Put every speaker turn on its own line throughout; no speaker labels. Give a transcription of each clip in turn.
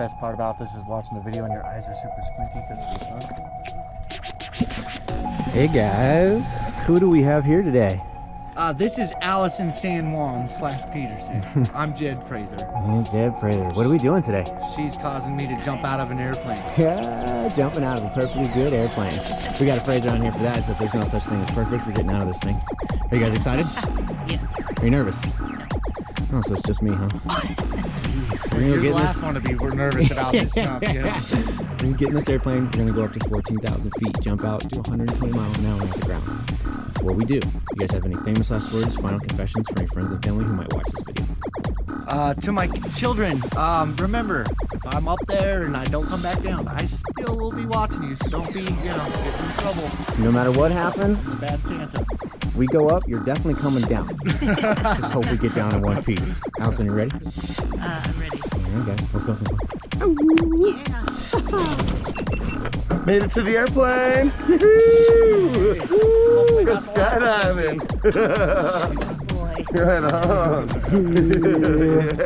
best part about this is watching the video and your eyes are super squinty because of the sun. Hey guys, who do we have here today?
This is Allison San Juan / Peterson. I'm Jed Prather.
Hey, Jed Prather. What are we doing today?
She's causing me to jump out of an airplane.
Yeah, jumping out of a perfectly good airplane. We got a phrase around here for that, so if there's no such thing as perfect, we're getting out of this thing. Are you guys excited?
Yeah.
Are you nervous? Oh, so it's just me, huh?
You're the last one to be nervous about this stuff, yeah.
We're gonna get in this airplane, we're gonna go up to 14,000 feet, jump out, do 120 miles an hour off the ground. Before we do, you guys have any famous last words, final confessions for any friends and family who might watch this video?
To my children, remember, if I'm up there and I don't come back down, I still will be watching you, so don't be, get in trouble.
No matter what happens,
It's a bad Santa.
we go up, you're definitely coming down. Just hope we get down in one piece. Allison, you ready?
I'm ready.
Alright guys, let's go some fun.
Yeah.
Made it to the airplane! Go skydiving!
Boy.
Right on!
Here we go.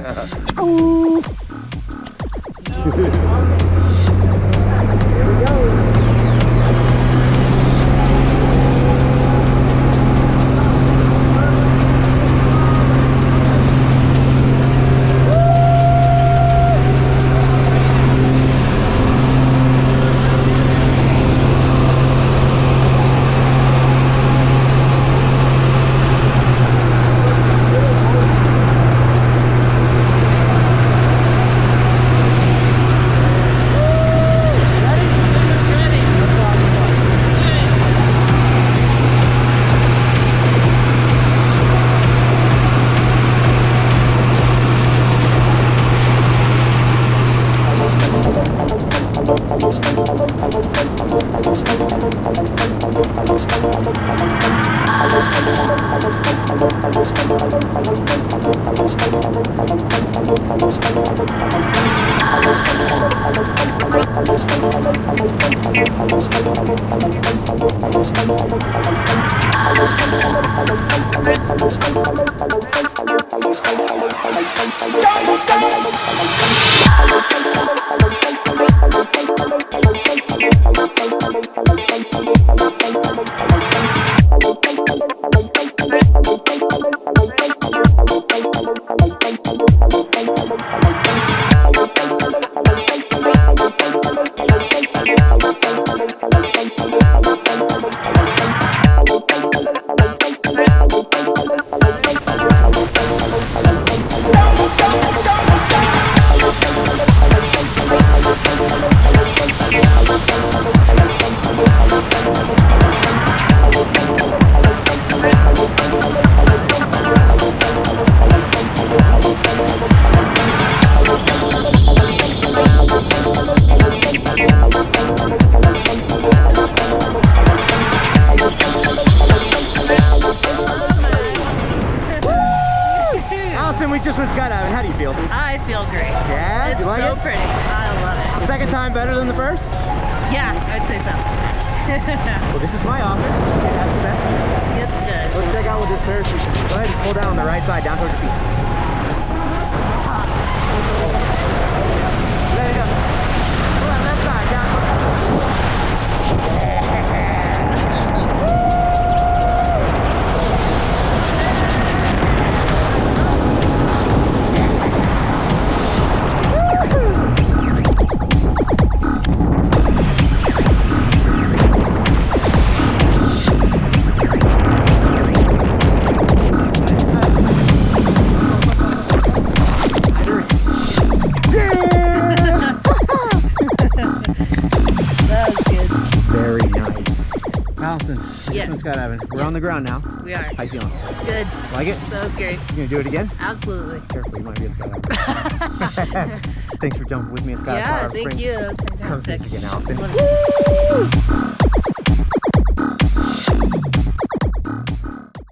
We just went skydiving. How do you feel?
I feel great.
Yeah?
It's
Do you like
so
it?
pretty. I love it.
Second time better than the first?
Yeah, I'd say so.
Well, this is my office. It has the best views.
Yes, it does.
Let's check out with this parachute. Go ahead and pull down on the right side, down towards your feet. There you go. Pull that left side, down. Allison,
Yes.
skydiving. We're on the ground now.
We are.
How you feeling?
Good.
Like it?
So great.
You gonna do it again?
Absolutely.
Careful, you might be a skydiver. Thanks for jumping with me at Skydive.
Yeah, thank you. That's
Come see us
fantastic.
again, Allison.